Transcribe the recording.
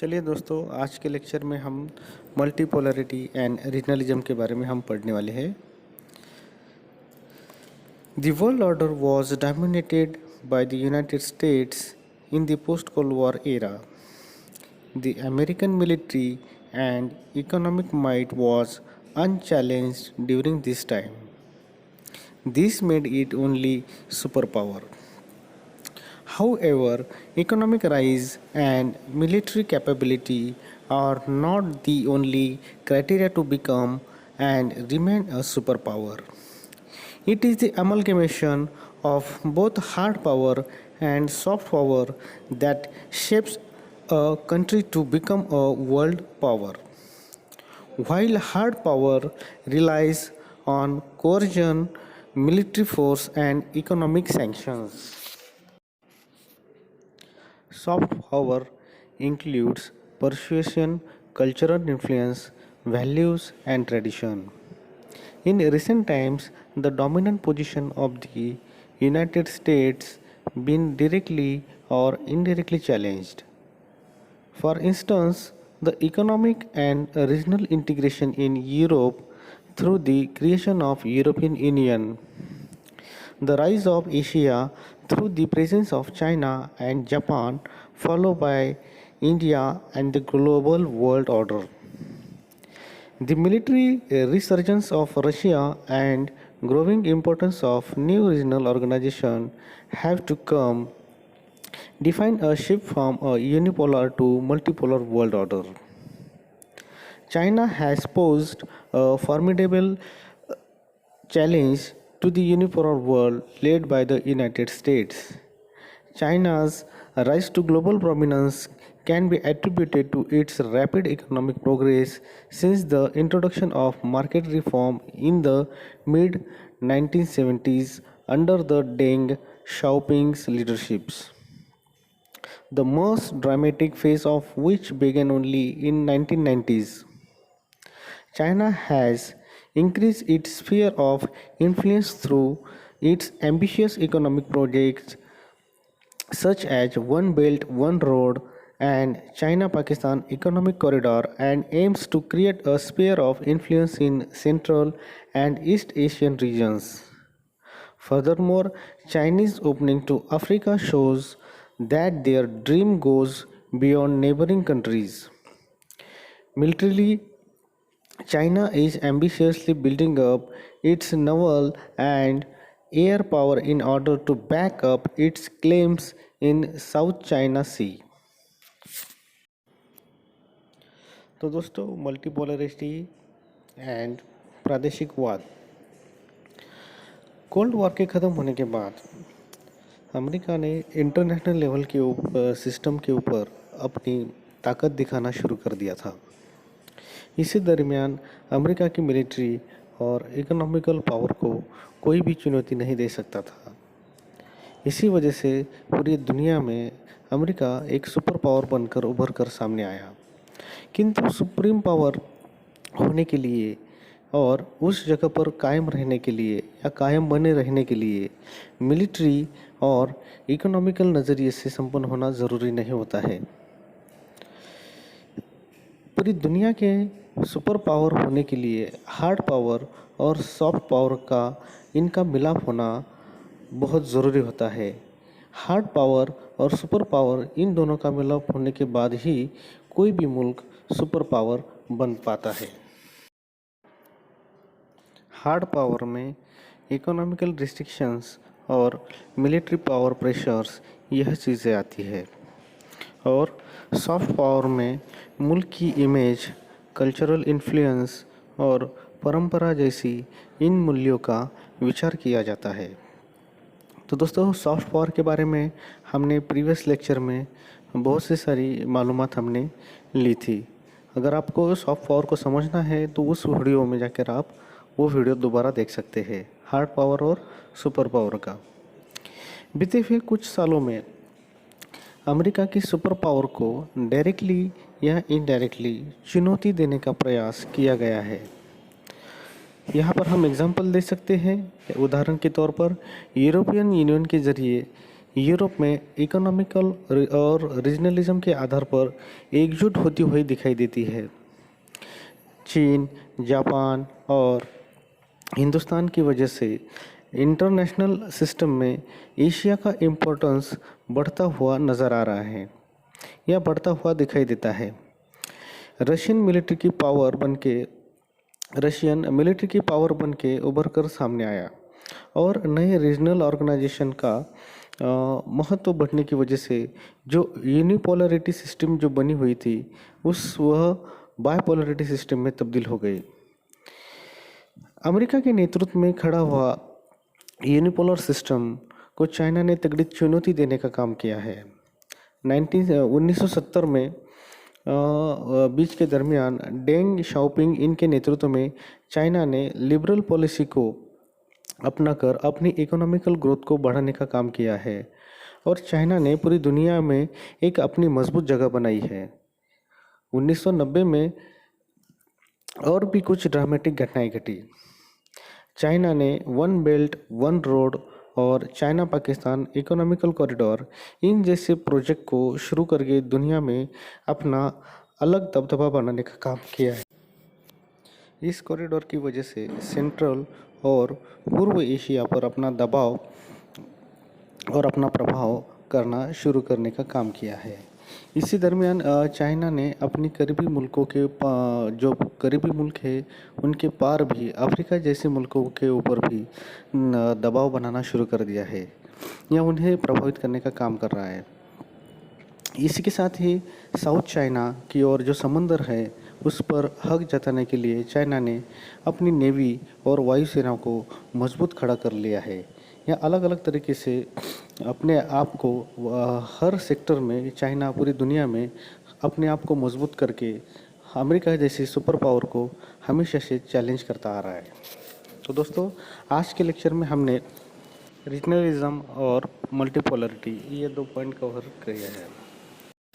चलिए दोस्तों, आज के लेक्चर में हम मल्टीपोलैरिटी एंड रीजनलिज्म के बारे में हम पढ़ने वाले हैं। The world order was dominated by the United states in the post cold war era. The American military and economic might was unchallenged during this time. This made it only superpower. However, economic rise and military capability are not the only criteria to become and remain a superpower. It is the amalgamation of both hard power and soft power that shapes a country to become a world power. While hard power relies on coercion, military force, and economic sanctions, soft power includes persuasion, cultural influence, values, and tradition. In recent times, the dominant position of the United States been directly or indirectly challenged. For instance, the economic and regional integration in Europe through the creation of European Union, the rise of Asia through the presence of China and Japan, followed by India and the global world order. The military resurgence of Russia and growing importance of new regional organizations have to come define a shift from a unipolar to multipolar world order. China has posed a formidable challenge to the unipolar world led by the United States. China's rise to global prominence can be attributed to its rapid economic progress since the introduction of market reform in the mid 1970s under the Deng Xiaoping's leadership, the most dramatic phase of which began only in 1990s. China has increased its sphere of influence through its ambitious economic projects such as One Belt, One Road and China-Pakistan Economic Corridor, and aims to create a sphere of influence in Central and East Asian regions. Furthermore, Chinese opening to Africa shows that their dream goes beyond neighboring countries. Militarily, China is ambitiously building up its naval and air power in order to back up its claims in South China Sea. तो दोस्तों, multipolarity and प्रादेशिकवाद। Cold war के ख़त्म होने के बाद America ने international level के system के ऊपर अपनी ताकत दिखाना शुरू कर दिया था। इसी दरमियान अमेरिका की मिलिट्री और इकोनॉमिकल पावर को कोई भी चुनौती नहीं दे सकता था। इसी वजह से पूरी दुनिया में अमेरिका एक सुपर पावर बनकर उभर कर सामने आया। किंतु सुप्रीम पावर होने के लिए और उस जगह पर कायम रहने के लिए या कायम बने रहने के लिए मिलिट्री और इकोनॉमिकल नज़रिए से संपन्न होना ज़रूरी नहीं होता है। पूरी दुनिया के सुपर पावर होने के लिए हार्ड पावर और सॉफ्ट पावर का इनका मिलाप होना बहुत ज़रूरी होता है। हार्ड पावर और सुपर पावर इन दोनों का मिलाप होने के बाद ही कोई भी मुल्क सुपर पावर बन पाता है। हार्ड पावर में इकोनॉमिकल रिस्ट्रिक्शंस और मिलिट्री पावर प्रेशर्स यह चीज़ें आती है, और सॉफ्ट पावर में मुल्क की इमेज, कल्चरल इन्फ्लुएंस और परंपरा जैसी इन मूल्यों का विचार किया जाता है। तो दोस्तों, सॉफ्ट पावर के बारे में हमने प्रीवियस लेक्चर में बहुत सी सारी मालूमात हमने ली थी। अगर आपको सॉफ्ट पावर को समझना है तो उस वीडियो में जाकर आप वो वीडियो दोबारा देख सकते हैं, हार्ड पावर और सुपर पावर का। बीते हुए कुछ सालों में अमेरिका की सुपर पावर को डायरेक्टली या इनडायरेक्टली चुनौती देने का प्रयास किया गया है। यहाँ पर हम एग्जाम्पल दे सकते हैं। उदाहरण के तौर पर यूरोपियन यूनियन के ज़रिए यूरोप में इकोनॉमिकल और रीजनलिज्म के आधार पर एकजुट होती हुई दिखाई देती है। चीन, जापान और हिंदुस्तान की वजह से इंटरनेशनल सिस्टम में एशिया का इम्पोर्टेंस बढ़ता हुआ नज़र आ रहा है या बढ़ता हुआ दिखाई देता है। रशियन मिलिट्री की पावर बनके रशियन मिलिट्री की पावर बनके उभर कर सामने आया और नए रीजनल ऑर्गेनाइजेशन का महत्व बढ़ने की वजह से जो यूनिपोलरिटी सिस्टम जो बनी हुई थी वह बायपोलरिटी सिस्टम में तब्दील हो गई। अमेरिका के नेतृत्व में खड़ा हुआ यूनिपोलर सिस्टम को चाइना ने तगड़ी चुनौती देने का काम किया है। 1970 में बीच के दरमियान डेंग शाओपिंग इनके नेतृत्व में चाइना ने लिबरल पॉलिसी को अपनाकर अपनी इकोनॉमिकल ग्रोथ को बढ़ाने का काम किया है और चाइना ने पूरी दुनिया में एक अपनी मजबूत जगह बनाई है। 1990 में और भी कुछ ड्रामेटिक घटनाएं घटी। चाइना ने वन बेल्ट वन रोड और चाइना पाकिस्तान इकोनॉमिकल कॉरिडोर इन जैसे प्रोजेक्ट को शुरू करके दुनिया में अपना अलग दबदबा बनाने का काम किया है। इस कॉरिडोर की वजह से सेंट्रल और पूर्व एशिया पर अपना दबाव और अपना प्रभाव करना शुरू करने का काम किया है। इसी दरमियान चाइना ने अपनी करीबी मुल्कों के जो करीबी मुल्क है उनके पार भी अफ्रीका जैसे मुल्कों के ऊपर भी दबाव बनाना शुरू कर दिया है या उन्हें प्रभावित करने का काम कर रहा है। इसी के साथ ही साउथ चाइना की ओर जो समंदर है उस पर हक जताने के लिए चाइना ने अपनी नेवी और वायुसेना को मजबूत खड़ा कर लिया है या अलग अलग तरीके से अपने आप को हर सेक्टर में चाइना पूरी दुनिया में अपने आप को मजबूत करके अमेरिका जैसी सुपर पावर को हमेशा से चैलेंज करता आ रहा है। तो दोस्तों, आज के लेक्चर में हमने रीजनलिज्म और मल्टीपोलरिटी ये 2 पॉइंट कवर किया है।